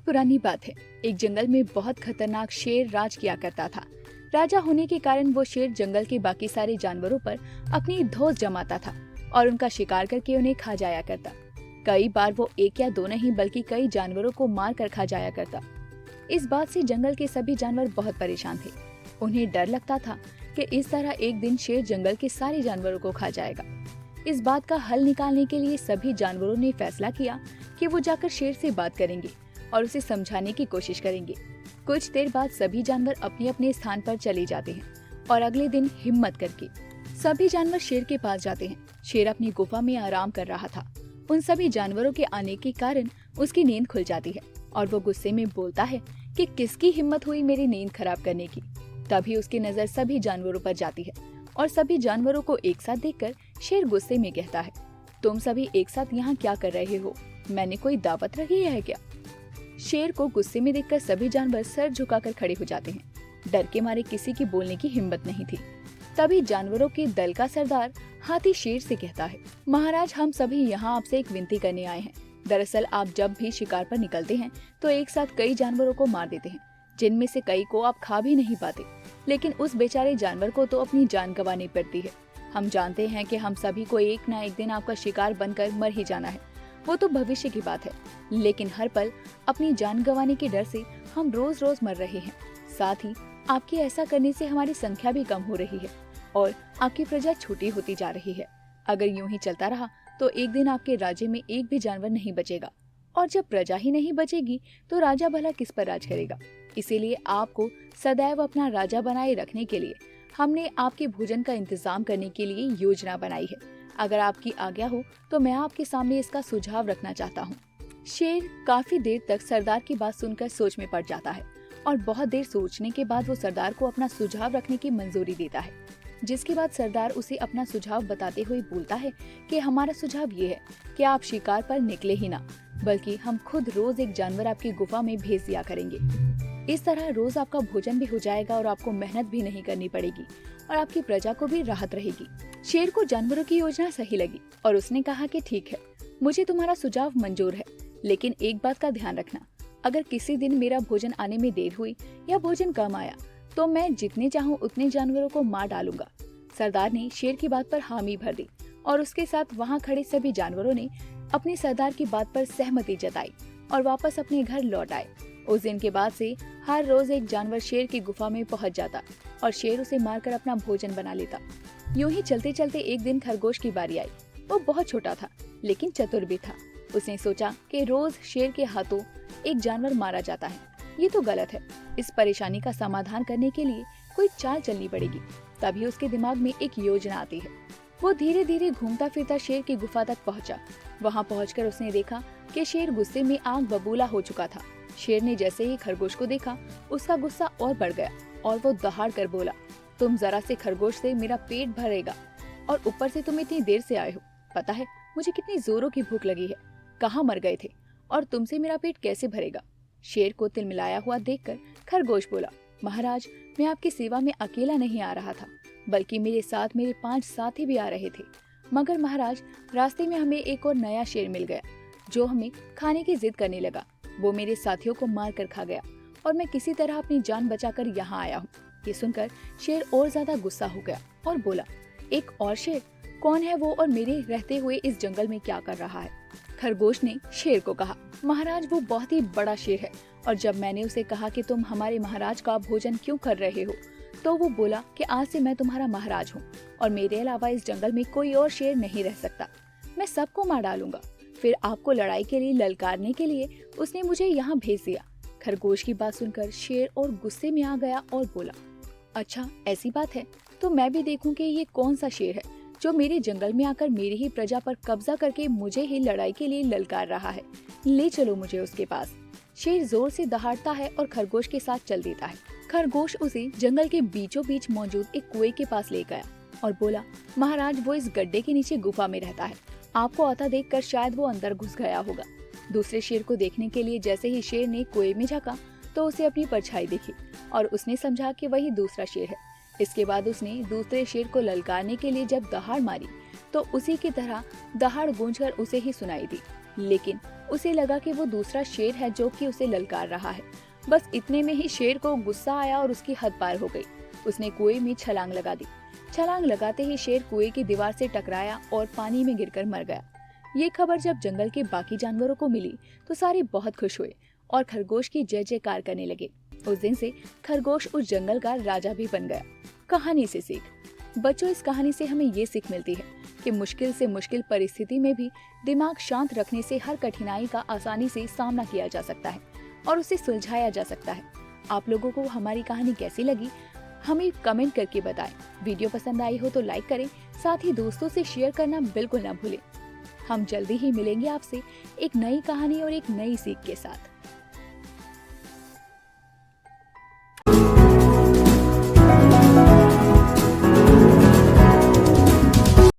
पुरानी बात है। एक जंगल में बहुत खतरनाक शेर राज किया करता था। राजा होने के कारण वो शेर जंगल के बाकी सारे जानवरों पर अपनी धौंस जमाता था और उनका शिकार करके उन्हें खा जाया करता। कई बार वो एक या दो नहीं बल्कि कई जानवरों को मार कर खा जाया करता। इस बात से जंगल के सभी जानवर बहुत परेशान थे। उन्हें डर लगता था कि इस तरह एक दिन शेर जंगल के सारे जानवरों को खा जाएगा। इस बात का हल निकालने के लिए सभी जानवरों ने फैसला किया कि वो जाकर शेर से बात करेंगे और उसे समझाने की कोशिश करेंगे। कुछ देर बाद सभी जानवर अपने अपने स्थान पर चले जाते हैं और अगले दिन हिम्मत करके सभी जानवर शेर के पास जाते हैं। शेर अपनी गुफा में आराम कर रहा था। उन सभी जानवरों के आने के कारण उसकी नींद खुल जाती है और वो गुस्से में बोलता है कि किसकी हिम्मत हुई मेरी नींद खराब करने की। तभी उसकी नजर सभी जानवरों पर जाती है और सभी जानवरों को एक साथ देखकर शेर गुस्से में कहता है, तुम सभी एक साथ यहाँ क्या कर रहे हो? मैंने कोई दावत रखी है क्या? शेर को गुस्से में देखकर सभी जानवर सर झुकाकर खड़े हो जाते हैं। डर के मारे किसी की बोलने की हिम्मत नहीं थी। तभी जानवरों के दल का सरदार हाथी शेर से कहता है, महाराज, हम सभी यहाँ आपसे एक विनती करने आए हैं। दरअसल आप जब भी शिकार पर निकलते हैं तो एक साथ कई जानवरों को मार देते हैं, जिनमें से कई को आप खा भी नहीं पाते, लेकिन उस बेचारे जानवर को तो अपनी जान गंवानी पड़ती है। हम जानते हैं कि हम सभी को एक न एक दिन आपका शिकार बनकर मर ही जाना है, वो तो भविष्य की बात है, लेकिन हर पल अपनी जान गंवाने के डर से हम रोज रोज मर रहे हैं। साथ ही आपके ऐसा करने से हमारी संख्या भी कम हो रही है और आपकी प्रजा छोटी होती जा रही है। अगर यूं ही चलता रहा तो एक दिन आपके राज्य में एक भी जानवर नहीं बचेगा, और जब प्रजा ही नहीं बचेगी तो राजा भला किस पर राज करेगा? इसीलिए आपको सदैव अपना राजा बनाए रखने के लिए हमने आपके भोजन का इंतजाम करने के लिए योजना बनाई है। अगर आपकी आज्ञा हो तो मैं आपके सामने इसका सुझाव रखना चाहता हूँ। शेर काफी देर तक सरदार की बात सुनकर सोच में पड़ जाता है और बहुत देर सोचने के बाद वो सरदार को अपना सुझाव रखने की मंजूरी देता है, जिसके बाद सरदार उसे अपना सुझाव बताते हुए बोलता है कि हमारा सुझाव ये है कि आप शिकार पर निकले ही ना, बल्कि हम खुद रोज एक जानवर आपकी गुफा में भेज दिया करेंगे। इस तरह रोज आपका भोजन भी हो जाएगा और आपको मेहनत भी नहीं करनी पड़ेगी और आपकी प्रजा को भी राहत रहेगी। शेर को जानवरों की योजना सही लगी और उसने कहा कि ठीक है, मुझे तुम्हारा सुझाव मंजूर है, लेकिन एक बात का ध्यान रखना, अगर किसी दिन मेरा भोजन आने में देर हुई या भोजन कम आया तो मैं जितने चाहूँ उतने जानवरों को मार डालूंगा। सरदार ने शेर की बात पर हामी भर दी और उसके साथ वहाँ खड़े सभी जानवरों ने अपने सरदार की बात पर सहमति जताई और वापस अपने घर लौट आए। उस दिन के बाद से हर रोज एक जानवर शेर की गुफा में पहुंच जाता और शेर उसे मारकर अपना भोजन बना लेता। यूं ही चलते चलते एक दिन खरगोश की बारी आई। वो बहुत छोटा था लेकिन चतुर भी था। उसने सोचा कि रोज शेर के हाथों एक जानवर मारा जाता है, ये तो गलत है। इस परेशानी का समाधान करने के लिए कोई चाल चलनी पड़ेगी। तभी उसके दिमाग में एक योजना आती है। वो धीरे धीरे घूमता फिरता शेर की गुफा तक पहुंचा। वहां पहुंचकर उसने देखा कि शेर गुस्से में आग बबूला हो चुका था। शेर ने जैसे ही खरगोश को देखा उसका गुस्सा और बढ़ गया और वो दहाड़ कर बोला, तुम जरा से खरगोश से मेरा पेट भरेगा और ऊपर से तुम इतनी देर से आए हो। पता है मुझे कितनी जोरों की भूख लगी है, कहाँ मर गए थे और तुमसे मेरा पेट कैसे भरेगा? शेर को तिलमिलाया हुआ देखकर खरगोश बोला, महाराज, मैं आपकी सेवा में अकेला नहीं आ रहा था, बल्कि मेरे साथ मेरे 5 साथी भी आ रहे थे। मगर महाराज, रास्ते में हमें एक और नया शेर मिल गया जो हमें खाने की जिद करने लगा। वो मेरे साथियों को मार कर खा गया और मैं किसी तरह अपनी जान बचाकर यहाँ आया हूँ। ये सुनकर शेर और ज्यादा गुस्सा हो गया और बोला, एक और शेर? कौन है वो और मेरे रहते हुए इस जंगल में क्या कर रहा है? खरगोश ने शेर को कहा, महाराज, वो बहुत ही बड़ा शेर है और जब मैंने उसे कहा कि तुम हमारे महाराज का भोजन क्यों कर रहे हो तो वो बोला कि आज से मैं तुम्हारा महाराज हूँ और मेरे अलावा इस जंगल में कोई और शेर नहीं रह सकता। मैं सबको मार डालूंगा। फिर आपको लड़ाई के लिए ललकारने के लिए उसने मुझे यहाँ भेज दिया। खरगोश की बात सुनकर शेर और गुस्से में आ गया और बोला, अच्छा ऐसी बात है तो मैं भी देखूं कि ये कौन सा शेर है जो मेरे जंगल में आकर मेरी ही प्रजा पर कब्जा करके मुझे ही लड़ाई के लिए ललकार रहा है। ले चलो मुझे उसके पास। शेर जोर से दहाड़ता है और खरगोश के साथ चल देता है। खरगोश उसे जंगल के बीचों बीच मौजूद एक कुएं के पास ले गया और बोला, महाराज, वो इस गड्ढे के नीचे गुफा में रहता है। आपको आता देखकर शायद वो अंदर घुस गया होगा। दूसरे शेर को देखने के लिए जैसे ही शेर ने कुएं में झांका तो उसे अपनी परछाई दिखी और उसने समझा कि वही दूसरा शेर है। इसके बाद उसने दूसरे शेर को ललकारने के लिए जब दहाड़ मारी तो उसी की तरह दहाड़ गूंजकर उसे ही सुनाई दी। लेकिन उसे लगा कि वो दूसरा शेर है जो कि उसे ललकार रहा है। बस इतने में ही शेर को गुस्सा आया और उसकी हद पार हो गई। उसने कुएं में छलांग लगा दी। छलांग लगाते ही शेर कुएं की दीवार से टकराया और पानी में गिरकर मर गया। ये खबर जब जंगल के बाकी जानवरों को मिली तो सारे बहुत खुश हुए और खरगोश की जय जयकार करने लगे। उस दिन से खरगोश उस जंगल का राजा भी बन गया। कहानी से सीख। बच्चों, इस कहानी से हमें ये सीख मिलती है कि मुश्किल से मुश्किल परिस्थिति में भी दिमाग शांत रखने से हर कठिनाई का आसानी से सामना किया जा सकता है और उसे सुलझाया जा सकता है। आप लोगों को हमारी कहानी कैसी लगी हमें कमेंट करके बताएं। वीडियो पसंद आई हो तो लाइक करें, साथ ही दोस्तों से शेयर करना बिल्कुल ना भूलें। हम जल्दी ही मिलेंगे आपसे एक नई कहानी और एक नई सीख के साथ।